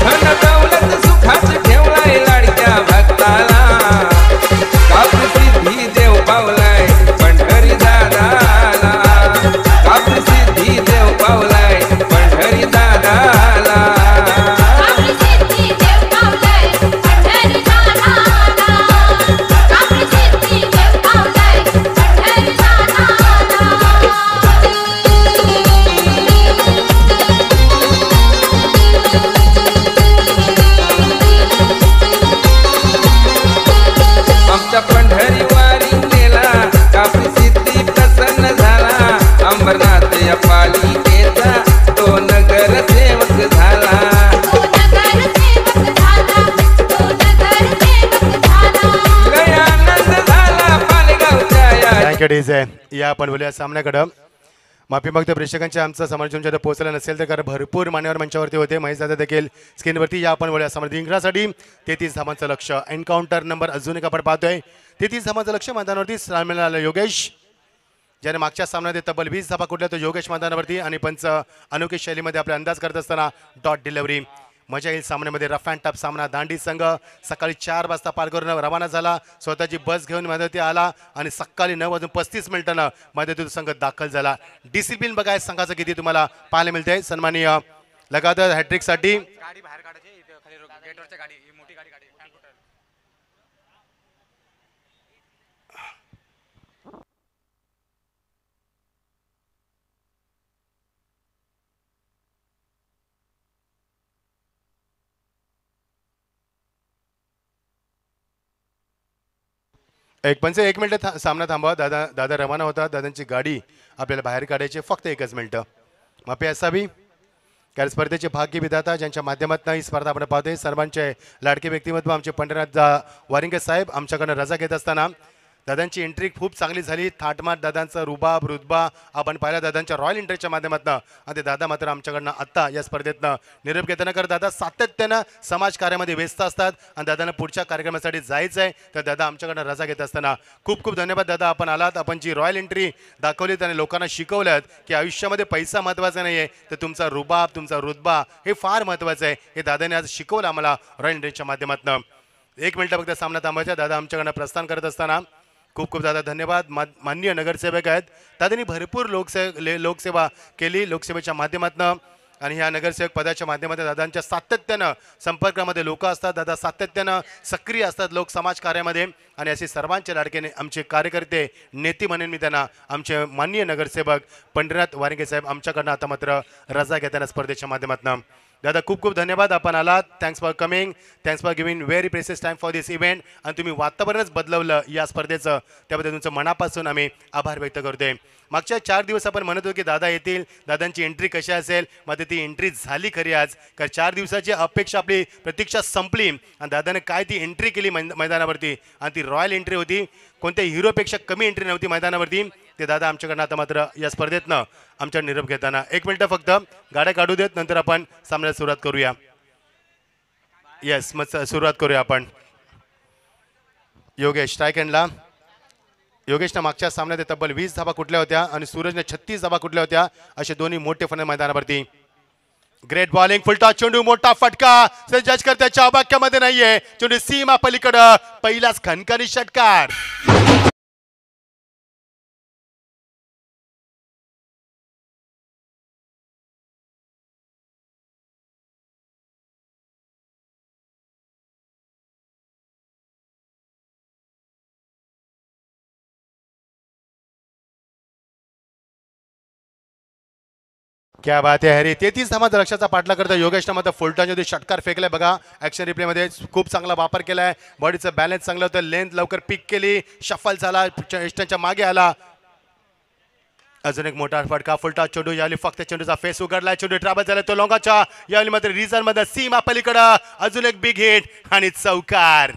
धन दौलत सुखात ठेवलाय लाडक्या भक्ताला कापसिद्धी देव पावलाय पंढरी दादाला कापसिद्धी देव पावलाय पंढरी दादाला आमच्या पंढरी वारी नेला कापसिद्धी प्रसन्न झाला अंबरनाथ या पालिकेचा तो नगर सेवक झाला लय आनंद झाला पालगावच्या या थँक्यू डीजे. या आपण बोलूया सामन्याकडं. माफी मागतो प्रेक्षकांच्या आमचं समर्थन तुमच्या पोहोचलं नसेल तर कारण भरपूर मान्यवर मंचावरती होते. महेश दादा देखील स्क्रीनवरती. या आपण बोलूया समर्थ जिंकण्यासाठी 33 धावांचं लक्ष. एन्काउंटर नंबर अजून एक आपण पाहतोय. 33 धावांचं लक्ष मैदानावरती सामन्याला आलं योगेश, ज्याने मागच्या सामन्यात तब्बल 20 धावा कुठल्या तो योगेश मैदानावरती. आणि पंच अनोखी शैलीमध्ये आपले अंदाज करत असताना डॉट डिलिव्हरी. मजा येईल सामन्यामध्ये. रफ अँड टफ सामना. दांडी संघ सकाळी 4 वाजता पालघरनं रवाना झाला. स्वतःची बस घेऊन मैदानावरती आला आणि सकाळी 9:35 मैदानातून संघ दाखल झाला. डिसिप्लिन बघाय संघाचं किती तुम्हाला पाहायला मिळते. सन्माननीय लगातार हॅट्रिकसाठी एक मिनिट सामना थांबवा. दादा रवाना होता. दादांची गाडी आपल्याला बाहेर काढायची. फक्त 1 मिनिटं माफी असावी. कारण स्पर्धेचे भाग्य विधाता ज्यांच्या माध्यमातून ही स्पर्धा आपण पाहतोय सर्वांचे लाडके व्यक्तिमत्व आमचे पंढरीनाथ वारिंगे साहेब आमच्याकडनं रजा घेत असताना दादांची एंट्री खूप चांगली झाली. थाटमाट दादांचा रुबाब रुतबा आपण पाहिला दादांच्या रॉयल एंट्रीच्या माध्यमातून. आणि ते दादा मात्र आमच्याकडनं आत्ता या स्पर्धेतनं निरोप घेताना कर दादा सातत्यानं समाजकार्यामध्ये व्यस्त असतात आणि दादांना पुढच्या कार्यक्रमासाठी जायचं आहे. तर दादा आमच्याकडनं रजा घेत असताना खूप खूप धन्यवाद दादा. आपण आलात, आपण जी रॉयल एंट्री दाखवली त्याने लोकांना शिकवल्यात की आयुष्यामध्ये पैसा महत्त्वाचा नाही आहे, तर तुमचा रुबाब तुमचा रुतबा हे फार महत्त्वाचं आहे. हे दादाने आज शिकवलं आम्हाला रॉयल एंट्रीच्या माध्यमातून. 1 मिनिट फक्त सामना थांबायचा. दादा आमच्याकडनं प्रस्थान करत असताना खूप खूप दादा धन्यवाद. माननीय नगरसेवक आहेत दादांनी भरपूर लोकसेवा केली लोकसेवेच्या माध्यमातून. आणि ह्या नगरसेवक पदाच्या माध्यमातून दादांच्या सातत्यानं संपर्कामध्ये लोक असतात. दादा सातत्यानं सक्रिय असतात लोक समाज कार्यामध्ये. आणि असे सर्वांचे लाडके आमचे कार्यकर्ते नेते म्हणून मी त्यांना आमचे माननीय नगरसेवक पंढरीनाथ वारिंगे साहेब आमच्याकडनं आता मात्र रजा घेताना स्पर्धेच्या माध्यमातून. दादा खूप खूप धन्यवाद. आपण आलात. Thanks for coming. Thanks for giving very precious time for this event. आणि तुम्ही वातावरणच बदलवलं या स्पर्धेचं, त्याबद्दल तुमचं मनापासून आम्ही आभार व्यक्त करतोय. मागच्या 4 दिवस आपण म्हणत होतो की दादा येतील, दादांची एंट्री कशी असेल. मात्र ती एंट्री झाली खरी आज. कारण 4 दिवसाची अपेक्षा आपली प्रतीक्षा संपली आणि दादाने काय ती एंट्री केली मैदानावरती. आणि ती रॉयल एंट्री होती. कोणत्या हिरोपेक्षा कमी एंट्री नव्हती मैदानावरती. ते दादा आमच्याकडनं आता मात्र या स्पर्धेतनं आमच्या निरोप घेताना. 1 मिनिट फक्त गाड्या काढू देत, नंतर आपण सामन्याला सुरुवात करूया. येस, मग सुरुवात करूया आपण. योगेश स्ट्राईक एंडला. योगेशनं मागच्या सामन्यात तब्बल 20 धाबा कुठल्या होत्या आणि सूरजने 36 धाबा कुठल्या होत्या. असे दोन्ही मोठे फलंदाज मैदानावरती. ग्रेट बॉलिंग, फुलटॉस चेंडू, मोठा फटका. जज करत्याच्या अबाक्यामध्ये नाहीये. चेंडू सीमा पलीकडं, पहिलाच खणखणी षटकार. क्या बात आहे हरी. 33 धावांचा लक्षाचा पाठला करता योगेशनं मात्र फुलटॉसमध्ये षटकार फेकलाय बघा. ॲक्शन रिप्लेमध्ये खूप चांगला वापर केलाय. बॉडीचं बॅलन्स चांगलं होतं. लेंथ लवकर पिक केली. शफल झाला, एस्टनच्या मागे आला. अजून एक मोठा फटका. फुलटॉस चेंडू. यावेळी फक्त चेंडूचा फेस उघडलाय. चेंडू ट्रॅव्हल झाला तो लोंगाच्या. यावेळी मात्र रिझन मध्ये सीमा पलीकडं अजून एक बिग हिट आणि चौकार.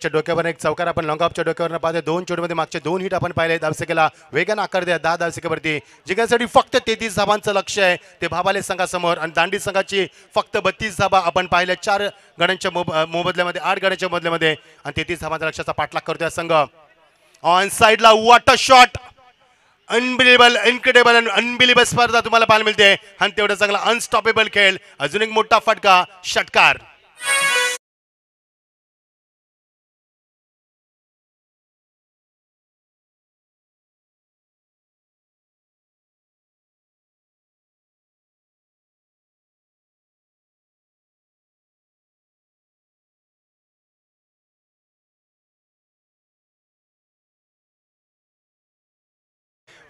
डोक्यावर एक चौकार आपण लॉंग ऑफच्या डोक्यावर पाहतो. 2 चेंडूमध्ये मागचे 2 हिट आपण पाहिले. धावसेकेला वेगानं आकार द्या. 10 धावसेकेवरती जिंकण्यासाठी फक्त 33 धावांचं लक्ष आहे ते भाबाले संघासमोर. आणि दांडी संघाची फक्त 32 धावा आपण पाहिल्या 4 गड्यांच्या मोबदल्यामध्ये, 8 गड्यांच्या मोबदल्यामध्ये. आणि 33 धावांचा लक्षाचा पाठलाग करतोय संघ. ऑन साइडला वॉटर शॉट. अनबिलिव्हेबल, इनक्रेडिबल आणि अनबिलिव्हेबल स्पर्धा तुम्हाला पाहायला मिळते. आणि तेवढा चांगला अनस्टॉपेबल खेळ. अजून एक मोठा फटका, षटकार.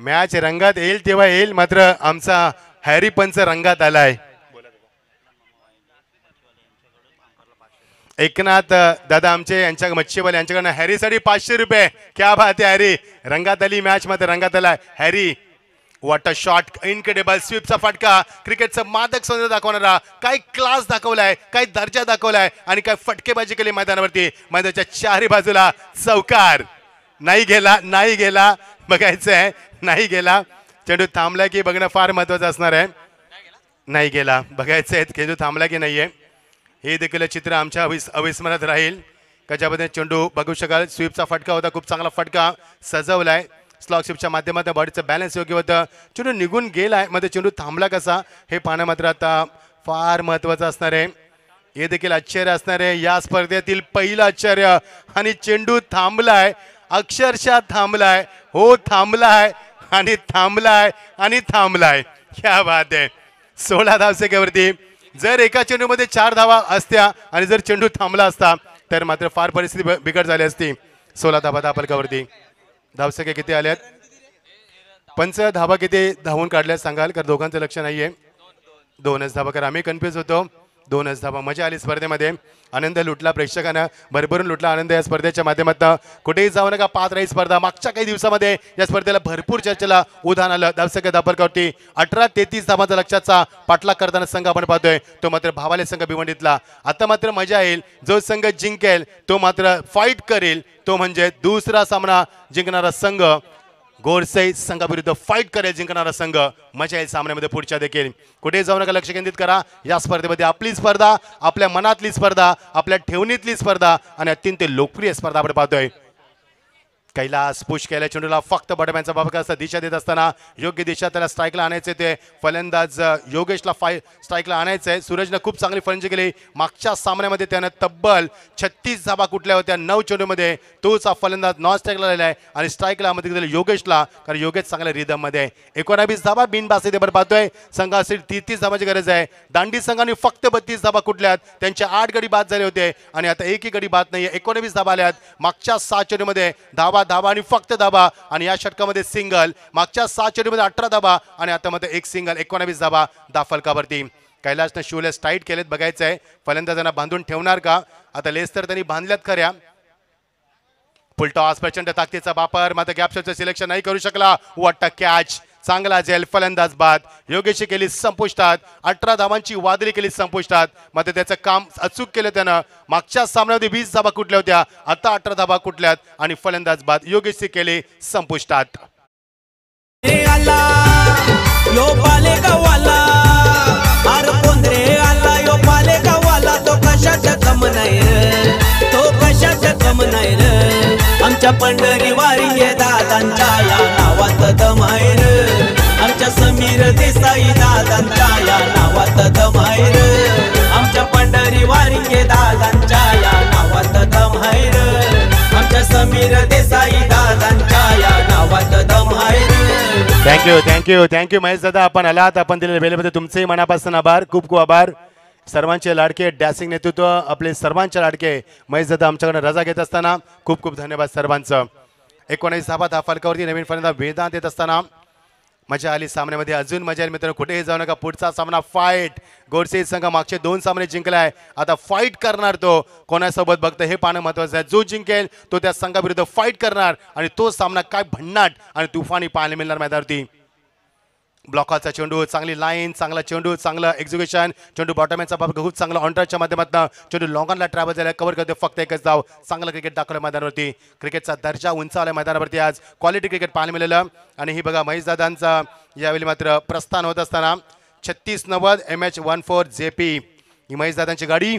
मॅच रंगात येईल तेव्हा येईल, मात्र आमचा हॅरी पंच रंगात आलाय. एकनाथ दादा आमचे यांच्या मच्छीवाले यांच्याकडनं हॅरीसाठी 500 रुपये. क्या बात आहे हॅरी. रंगात आली मॅच, मात्र रंगात आलाय हॅरी. वॉटर शॉट, इनक्रेडिबल स्वीपचा फटका. क्रिकेटचं मादक सौंदर्य दाखवणारा, काय क्लास दाखवलाय, काय दर्जा दाखवलाय आणि काय फटकेबाजी केली मैदानावरती. मैदानाच्या चारही बाजूला चौकार. नाही गेला, नाही गेला, बघायचं आहे. नाही गेला. चेंडू थांबला की बघणं फार महत्वाचं असणार आहे. नाही गेला, बघायचं आहे चेंडू थांबला की नाहीये. हे देखील चित्र आमच्या अविस्मरणात राहील. त्याच्यामध्ये चेंडू बघू शकाल. स्वीपचा फटका होता, खूप चांगला फटका सजवलाय. स्लॉग स्वीपच्या माध्यमातून बॉडीचं बॅलन्स योग्य होतं. चेंडू निघून गेलाय, मध्ये चेंडू थांबला कसा हे पाहणं मात्र आता फार महत्वाचं असणार आहे. हे देखील आश्चर्य असणार आहे या स्पर्धेतील पहिलं आश्चर्य. आणि चेंडू थांबलाय, अक्षरशः थांबलाय. हो थांबलाय आणि थांबलाय आणि थांबलाय. क्या बात आहे. 16 धावसेकेवरती. जर एका चेंडूमध्ये 4 धावा असत्या आणि जर चेंडू थांबला असता तर मात्र फार परिस्थिती बिकट झाली असती. 16 धावा धापलकावरती. धावसेके किती आल्यात? पंच धाबा किती धावून काढल्या सांगाल, कारण दोघांचं लक्ष नाहीये. 2च धाबा, कारण आम्ही कन्फ्यूज होतो. 2च धाबा. मजा आली स्पर्धेमध्ये, आनंद लुटला, प्रेक्षकांना भरभरून लुटला आनंद या स्पर्धेच्या माध्यमातून. कुठेही जाऊ नका, पाच राही स्पर्धा. मागच्या काही दिवसामध्ये या स्पर्धेला भरपूर चर्चेला उधाण आलं. धावसंख्या दापरकावरती 18-33 धावांचा लक्षाचा पाठलाग करताना संघ आपण पाहतोय, तो मात्र भावाले संघ भिवंडीतला. आता मात्र मजा येईल, जो संघ जिंकेल तो मात्र फाईट करेल, तो म्हणजे दुसरा सामना जिंकणारा संघ गोरसई संघाविरुद्ध फाईट करेल जिंकणारा संघ. मजा येईल सामन्यामध्ये पुढच्या देखील. कुठे जाऊ नका, लक्ष केंद्रित करा. या स्पर्धेमध्ये आपली स्पर्धा, आपल्या मनातली स्पर्धा, आपल्या ठेवणीतली स्पर्धा आणि अत्यंत लोकप्रिय स्पर्धा आपण पाहतोय. कैलास पुश केल्या चेंडूला फक्त बटम्यांचा बाबा दिशा देत असताना योग्य दिशा त्याला स्ट्राईकला आणायचे, ते फलंदाज योगेशला स्ट्राईकला आणायचंय. सूरजनं खूप चांगली फलंदाजी केली. मागच्या सामन्यामध्ये त्यानं तब्बल 36 धाबा कुठल्या होत्या 9 चेंडूमध्ये. तोच हा फलंदाज नॉन स्ट्राईकला आलेला आहे आणि स्ट्राईकला मध्ये दिलं योगेशला, कारण योगेश चांगल्या रिदम मध्ये. 19 धाबा बिनबासी आपण पाहतोय. संघासाठी 33 धाबाची गरज आहे. दांडी संघाने फक्त 32 धाबा कुठल्यात, त्यांचे 8 गडी बाद झाले होते आणि आता एकही गडी बाद नाहीये. 19 धाबा आल्यात मागच्या 6 चेंडूमध्ये. धाबा आणि फक्त धाबा, आणि या षटकामध्ये सिंगल. मागच्या 6 चेंडूमध्ये 18 धाबा आणि आता मध्ये एक सिंगल. 19 धाबा दाफलकावरती. कैलासनं शूलेस टाईट केलेत, बघायचंय फलंदाजांना बांधून ठेवणार का. आता लेस तर त्यांनी बांधल्यात खऱ्या. फुलटॉस प्रचंड ताकदीचा वापर, मात्र गॅपशॉटचं सिलेक्शन नाही करू शकला. वाटतं कॅच चांगला झेल, फलंदाज बाद. योगेशची केली संपुष्टात. 18 धावांची वादळी केली संपुष्टात, मात्र त्याचं काम अचूक केलं त्यानं. मागच्या सामन्यामध्ये 20 धाबा कुठल्या होत्या, आता 18 धाबा कुठल्यात आणि फलंदाज बाद. योगेशची केली संपुष्टात. यो पाले गावाला आर पोंद्रे आला, यो पाले गावाला तो कशाचा कम नाही रे, तो कशाचा कम नाही रे. आमच्या पंढरी वारिंगे दादांच्या या नावात दम आहे रे. आमच्या समीर देसाई दादांच्या या नावात दम आहे रे. आमच्या पंढरी वारिंगे दादांच्या या नावात दम आहे रे. आमच्या समीर देसाई दादांच्या या नावात दम आहे रे. थँक्यू महेश दादा, आपण आलात. आपण दिलेल्या वेळेमध्ये तुमचेही मनापासून आभार, खूप खूप आभार. सर्वांचे लाडके डॅसिंग नेतृत्व, आपले सर्वांचे लाडके महेश दादा आमच्याकडे रजा घेत असताना खूप खूप धन्यवाद सर्वांचं. 19 धाबा फलकावरती नवीन फलंदाज वेदांत येत असताना मजा आली सामन्यामध्ये. अजून मजा आली मित्रांनो, कुठेही जाऊ नका. पुढचा सामना फाईट. गोरसे संघ मागचे 2 सामने जिंकलाय, आता फाईट करणार तो कोणासोबत बघतं हे पाहणं महत्वाचं आहे. जो जिंकेल तो त्या संघाविरुद्ध फाईट करणार आणि तो सामना काय भन्नाट आणि तुफानी पाहायला मिळणार मैदानावरती. ब्लॉकाचा चेंडू, चांगली लाईन, चांगला चेंडू, चांगलं एक्झिक्युशन. चेंडू बॉटमॅनचा बाब खूप चांगला ऑनटचच्या माध्यमातून चेंडू लॉंगॉनला ट्रॅव्हल झाला, कव्हर करते फक्त एकच धाव. चांगलं क्रिकेट दाखवलं मैदानावरती. क्रिकेटचा दर्जा उंचावला मैदानावरती. आज क्वालिटी क्रिकेट पाहायला मिळालं. आणि ही बघा महेश दादांचा यावेळी मात्र प्रस्थान होत असताना 3690 MH14 JP ही महेश दादांची गाडी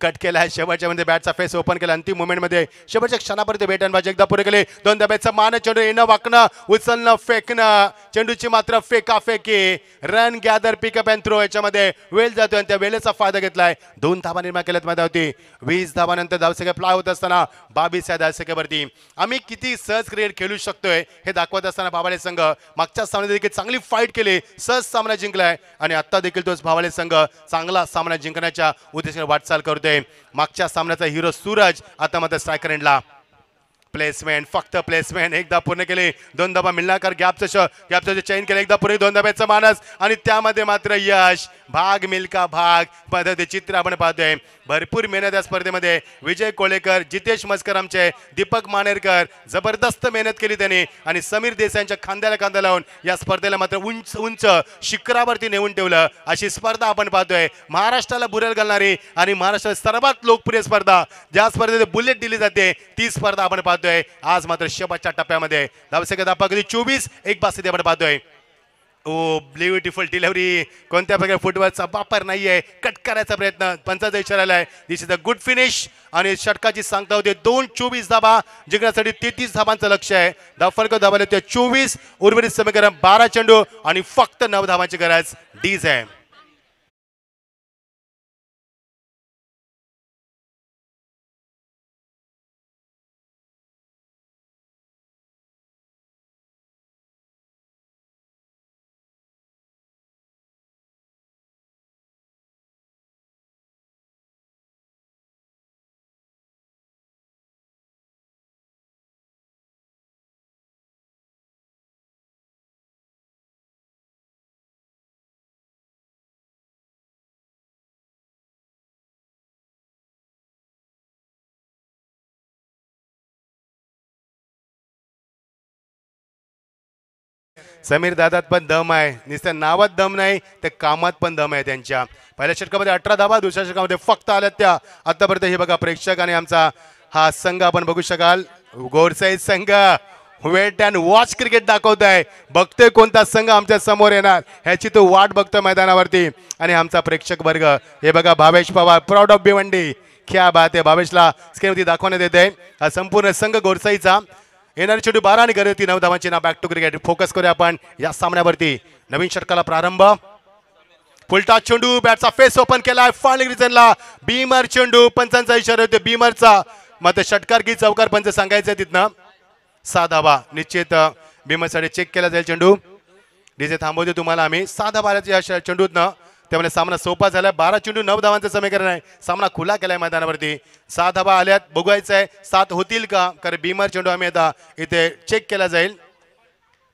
कट केला आहे. शेवटच्या मध्ये बॅटचा फेस ओपन केला. अंतिम मोमेंटमध्ये शेवटच्या क्षणापर्यंत बेट आणि बाजी एकदा पुरे केले. 2 धाब्याचं मान, चेंडू येणं, वाकणं, उचलणं, फेकणं. चेंडूची मात्र फेकाफेकी. Run gather, pickup and throw याच्यामध्ये वेळ जातोय आणि त्या वेळेचा फायदा घेतलाय. 2 धाबा निर्माण केल्यात मैदानावरती. 20 धाबानंतर धावसंख्या फ्लाय होत असताना 22 या धावसंख्येवरती आम्ही किती सहज क्रिकेट खेळू शकतोय हे दाखवत असताना भावाले संघ मागच्या सामन्यात देखील चांगली फाईट केली, सहज सामना जिंकलाय आणि आता देखील तोच भावाले संघ चांगला सामना जिंकण्याच्या उद्देशाने वाटचाल करतोय. मागच्या सामन्याचा हिरो सूरज आता मात्र स्ट्रायकर एंडला. प्लेसमेंट, फक्त प्लेसमेंट. एकदा पूर्ण केले. 2 धाबा मिळणार. गॅपचं चेन केलं. एकदा पुरे 2 धाब्याचं मानस आणि त्यामध्ये मात्र यश. भाग मिल्का भाग पद्धती चित्र आपण पाहतोय. भरपूर मेहनत या स्पर्धेमध्ये. विजय कोळेकर, जितेश मस्कर, आमचे दीपक मानेरकर जबरदस्त मेहनत केली त्यांनी आणि समीर देसाईंच्या खांद्याला खांदा लावून या स्पर्धेला मात्र उंच उंच शिखरावरती नेऊन ठेवलं. अशी स्पर्धा आपण पाहतोय. महाराष्ट्राला बुरेल घालणारी आणि महाराष्ट्रात सर्वात लोकप्रिय स्पर्धा, ज्या स्पर्धेत बुलेट दिली जाते, ती स्पर्धा आपण पाहतोय. आज मात्र शेवटच्या टप्प्यामध्ये धावसंख्या दापा कधी 24 एक बास्ती आपण पाहतोय. ओ ब्युटिफुल डिलिव्हरी. कोणत्या प्रकारे फुटबॉलचा वापर नाहीये. कट करायचा प्रयत्न पंचाचा इशारा आलाय. दिस इज अ गुड फिनिश आणि षटकाची सांगता होते 2-24 धाबा जिंकण्यासाठी 33 धाबांचं लक्ष आहे. धावफलक धाबाले ते 24, उर्वरित समीकरण 12 चेंडू आणि फक्त 9 धाबांची गरज. डीज आहे. समीर दादात पण दम आहे, नुसतं नावात दम नाही ते कामात पण दम आहे त्यांच्या. पहिल्या षटकामध्ये 18 धावा, दुसऱ्या षटकामध्ये फक्त आल्यात त्या आतापर्यंत. हे बघा प्रेक्षक आणि आमचा हा संघ आपण बघू शकाल, गोरसाई संघ वेट अँड वॉच क्रिकेट दाखवत आहे. बघतोय कोणता संघ आमच्या समोर येणार ह्याची तो वाट बघतोय मैदानावरती. आणि आमचा प्रेक्षक वर्ग हे बघा, भावेश पवार प्राऊड ऑफ भिवंडी. क्या बात आहे, भावेशला स्क्रीनवरती दाखवण्यात येते हा संपूर्ण संघ गोरसाईचा. येणारी चेंडू 12 आणि गरज 9 धावांची ना. बॅक टू क्रिकेट फोकस करूया आपण या सामन्यावरती. नवीन षटकाला प्रारंभ. फुलटा चेंडू, बॅटचा फेस ओपन केलाय फायनल रिजनला. बीमर चेंडू, पंचांचा इशारा होतो बीमरचा. मग षटकार की चौकार पंच सांगायचं तिथनं. 6 धावा निश्चित बीमरसाठी चेक केला जाईल चेंडू. डीजे थांबवते तुम्हाला आम्ही. 6 धावा या चेंडूतनं, त्यामुळे सामना सोपा झाला. 12 चेंडू 9 धावांचं समीकरण आहे. सामना खुला केलाय मैदानावरती. 6 धावा आल्यात, बघायचं आहे 7 होतील का, कारण बीमर चेंडू आम्ही आता इथे चेक केला जाईल.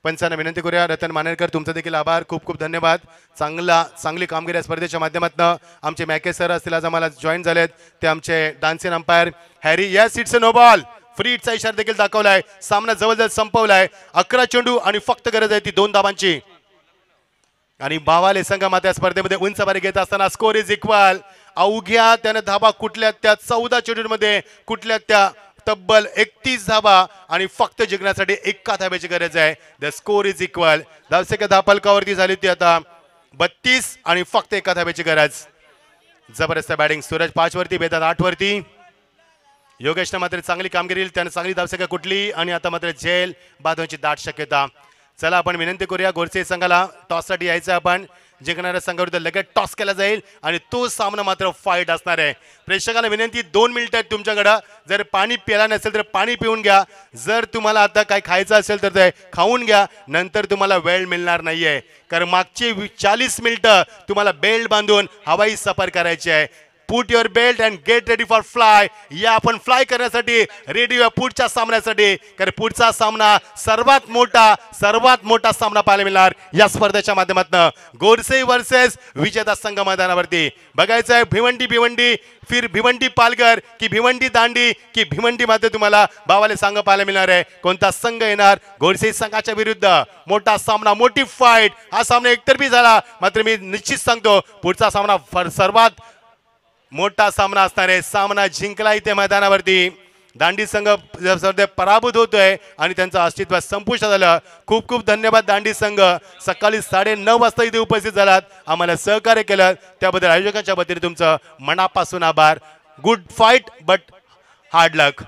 पंचांना विनंती करूया. रतन मानेरकर तुमचं देखील आभार, खूप खूप धन्यवाद. चांगली कामगिरी स्पर्धेच्या माध्यमातून. आमचे मॅके सर असतील आज आम्हाला जॉईन झालेत, ते आमचे dancing umpire Harry. Yes it's a no ball. Free हिटचा इशारा देखील दाखवलाय. सामना जवळजवळ संपवलाय. 11 चेंडू आणि फक्त गरज आहे ती 2 धावांची. आणि बावाले संघ मात्र स्पर्धेमध्ये उंच बारी घेत असताना स्कोर इज इक्वल. अवघ्या त्याने धावा कुठल्या त्या 14 चेंडूंमध्ये कुठल्या त्या तब्बल 31 धावा आणि फक्त जिंकण्यासाठी 1 धाब्याची गरज आहे. The score is equal. धावसंख्या धापलकावरती झाली ती आता 32 आणि फक्त 1 धाब्याची गरज. जबरदस्त बॅटिंग. सूरज 5 वरती, बेदात 8 वरती. योगेशनं मात्र चांगली कामगिरी, त्याने चांगली धावसंख्या कुठली आणि आता मात्र झेल बांधवांची दाट शक्यता. चला आपण विनंती करूया गोरसे संघाला टॉससाठी यायचं. आपण जिंकणाऱ्या संघाविरुद्ध लगेच टॉस केला जाईल आणि तो सामना मात्र फाईट असणार आहे. प्रेक्षकांना विनंती, 2 मिनिटं आहेत तुमच्याकडं. जर पाणी प्याला नसेल तर पाणी पिऊन घ्या. जर तुम्हाला आता काय खायचं असेल तर ते खाऊन घ्या. नंतर तुम्हाला वेळ मिळणार नाहीये, कारण मागची 40 मिनिटं तुम्हाला बेल्ट बांधून हवाई सफर करायची आहे. Put your belt and get ready for fly. या आपण फ्लाय करण्यासाठी रेडी व्हा पुढच्या सामन्यासाठी, कारण पुढचा सामना सर्वात मोठा सामना पाहायला मिळणार या स्पर्धेच्या माध्यमातून. गोरसे वर्सेस विजेता संघ मैदानावरती. बघायचं आहे भिवंडी फिर भिवंडी पालघर की भिवंडी दांडी की भिवंडी मध्ये तुम्हाला बावाले संघ पाहायला मिळणार आहे. कोणता संघ येणार गोरसे संघाच्या विरुद्ध. मोठा सामना, मोठी फाईट. हा सामना एकतर्फी झाला, मात्र मी निश्चित सांगतो पुढचा सामना सर्वात मोठा सामना असणार आहे. सामना जिंकला इथे मैदानावरती. दांडी संघ स्पर्धेत पराभूत होतोय आणि त्यांचं अस्तित्व संपुष्टात आलं. खूप खूप धन्यवाद दांडी संघ. सकाळी 9:30 वाजता इथे उपस्थित झालात, आम्हाला सहकार्य केलं, त्याबद्दल आयोजकांच्या वतीने तुमचं मनापासून आभार. गुड फाईट बट हार्ड लक.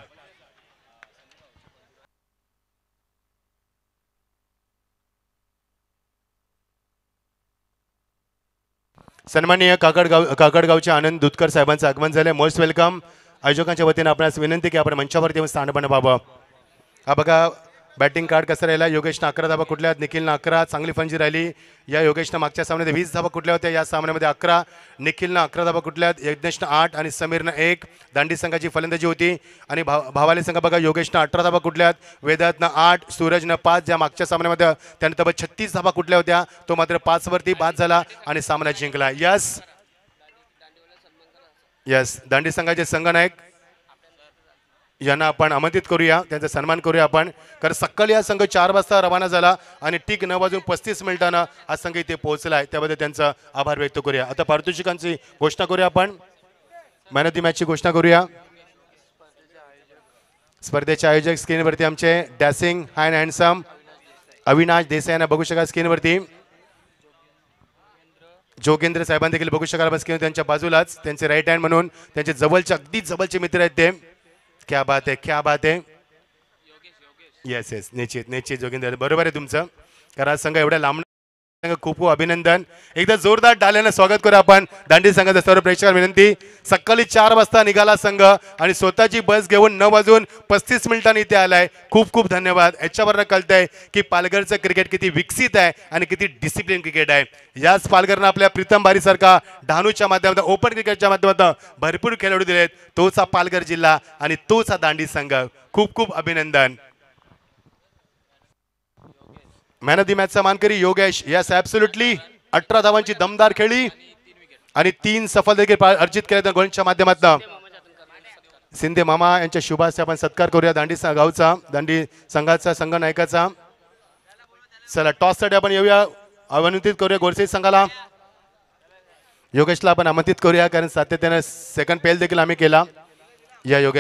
सन्माननीय काकडगावचे आनंद दुधकर साहेबांचं आगमन झालं. Most welcome. आयोजकांच्या वतीने आपणास विनंती की आपण मंचावरती येऊन स्थान व्हावं. हा बघा बॅटिंग कार्ड कसं राहिला. योगेशनं 11 धावा कुठल्या, निखिलनं 11. चांगली फंजी राहिली. या योगेशनं मागच्या सामन्यात 20 धावा कुठल्या होत्या, या सामन्यामध्ये 11. निखिलनं 11 धावा कुठल्या, यज्ञेशनं 8 आणि समीरनं 1. दांडी संघाची फलंदाजी होती. आणि भावाले संघ बघा, योगेशनं 18 धावा कुठल्यात, वेदातनं 8, सूरजनं 5. ज्या मागच्या सामन्यामध्ये त्याने तब्बल 36 धावा कुठल्या होत्या, तो मात्र 5 वरती बाद झाला आणि सामना जिंकला. यस दांडी संघाचे संघनायक यांना आपण आमंत्रित करूया, त्यांचा सन्मान करूया आपण. कारण सकाळी हा संघ 4 वाजता रवाना झाला आणि ठीक 9:35 हा संघ इथे पोहोचला आहे, त्याबद्दल त्यांचा आभार व्यक्त करूया. आता पारितोषिकांची घोषणा करूया आपण. मॅन ऑफ द मॅचची घोषणा करूया. स्पर्धेचे आयोजक स्क्रीनवरती आमचे डॅसिंग हाय हँडसम अविनाश देसाई यांना बघू शकाल स्क्रीनवरती. जोगेंद्र साहेबांना देखील बघू शकाल स्क्रीन त्यांच्या बाजूलाच. त्यांचे राईट हँड म्हणून त्यांचे जवळचे अगदी जवळचे मित्र आहेत ते. क्या बात है, क्या बात है. येस येस निश्चित जोगिंदर बरोबर आहे तुमचं. कारण आज संघ एवढ्या लांब, खूप खूप अभिनंदन. एकदा जोरदार डाल्यानं स्वागत करू आपण दांडी संघाचा. सर्व प्रेक्षकांना विनंती, सकाळी 4 वाजता निघाला संघ आणि स्वतःची बस घेऊन 9:35 इथे आलाय. खूप खूप धन्यवाद. याच्यावरनं कळतंय की पालघरचं क्रिकेट किती विकसित आहे आणि किती डिसिप्लिन क्रिकेट आहे. याच पालघरनं आपल्या प्रीतम बारी सारखा डहाणूच्या माध्यमातून ओपन क्रिकेटच्या माध्यमातून भरपूर खेळाडू दिलेत. तोच हा पालघर जिल्हा आणि तोच हा दांडी संघ. खूप खूप अभिनंदन. मॅन ऑफ द मॅचचा मानकरी योगेश. Yes absolutely. 18 धावांची दमदार खेळी आणि 3 सफल देखील अर्जित केल्या गोलच्या माध्यमातून. शिंदे मामा यांच्या शुभाशय आपण सत्कार करूया दांडी गावचा, दांडी संघाचा, संघ नायकाचा. चला टॉससाठी आपण येऊया आमंत्रित करूया गोरसे संघाला. योगेशला आपण आमंत्रित करूया कारण सातत्याने सेकंड पेल देखील आम्ही केला. या योगेश